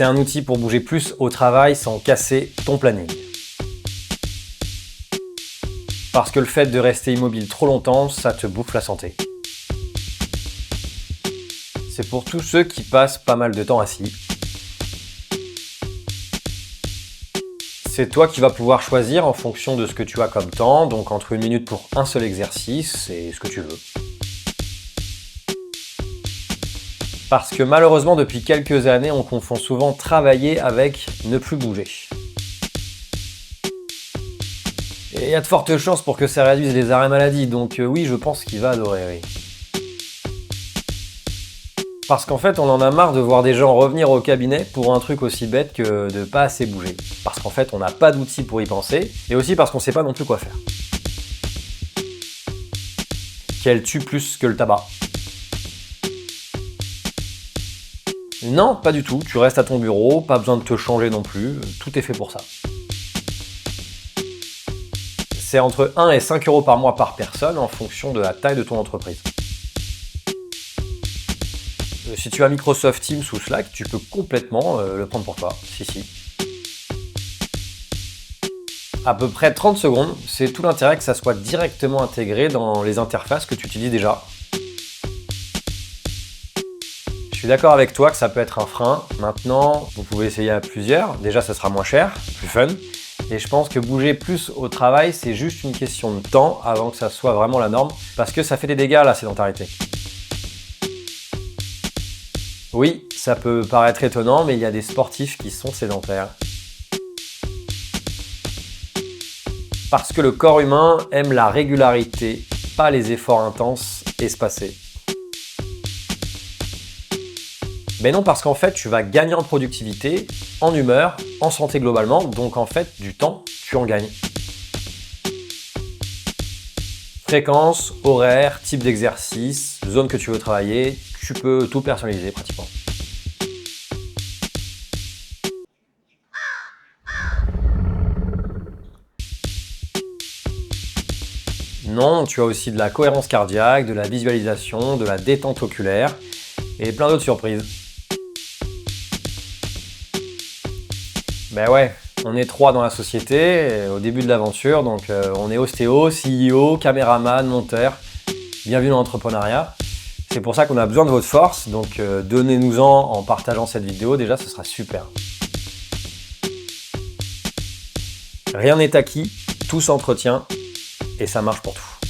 C'est un outil pour bouger plus au travail sans casser ton planning. Parce que le fait de rester immobile trop longtemps, ça te bouffe la santé. C'est pour tous ceux qui passent pas mal de temps assis. C'est toi qui vas pouvoir choisir en fonction de ce que tu as comme temps, donc entre 1 minute pour un seul exercice et ce que tu veux. Parce que malheureusement, depuis quelques années, on confond souvent travailler avec ne plus bouger. Et il y a de fortes chances pour que ça réduise les arrêts maladie, donc oui, je pense qu'il va adorer, oui. Parce qu'en fait, on en a marre de voir des gens revenir au cabinet pour un truc aussi bête que de pas assez bouger. Parce qu'en fait, on n'a pas d'outils pour y penser, et aussi parce qu'on sait pas non plus quoi faire. Qu'elle tue plus que le tabac. Non, pas du tout, tu restes à ton bureau, pas besoin de te changer non plus, tout est fait pour ça. C'est entre 1 et 5 € par mois par personne en fonction de la taille de ton entreprise. Si tu as Microsoft Teams ou Slack, tu peux complètement le prendre pour toi. Si. À peu près 30 secondes, c'est tout l'intérêt que ça soit directement intégré dans les interfaces que tu utilises déjà. Je suis d'accord avec toi que ça peut être un frein. Maintenant, vous pouvez essayer à plusieurs. Déjà, ça sera moins cher, plus fun. Et je pense que bouger plus au travail, c'est juste une question de temps avant que ça soit vraiment la norme. Parce que ça fait des dégâts, la sédentarité. Oui, ça peut paraître étonnant, mais il y a des sportifs qui sont sédentaires. Parce que le corps humain aime la régularité, pas les efforts intenses, espacés. Mais non, parce qu'en fait, tu vas gagner en productivité, en humeur, en santé globalement, donc en fait, du temps, tu en gagnes. Fréquence, horaire, type d'exercice, zone que tu veux travailler, tu peux tout personnaliser pratiquement. Non, tu as aussi de la cohérence cardiaque, de la visualisation, de la détente oculaire et plein d'autres surprises. Ben ouais, on est 3 dans la société, au début de l'aventure, donc on est ostéo, CEO, caméraman, monteur. Bienvenue dans l'entrepreneuriat. C'est pour ça qu'on a besoin de votre force, donc donnez-nous-en en partageant cette vidéo, déjà ce sera super. Rien n'est acquis, tout s'entretient et ça marche pour tout.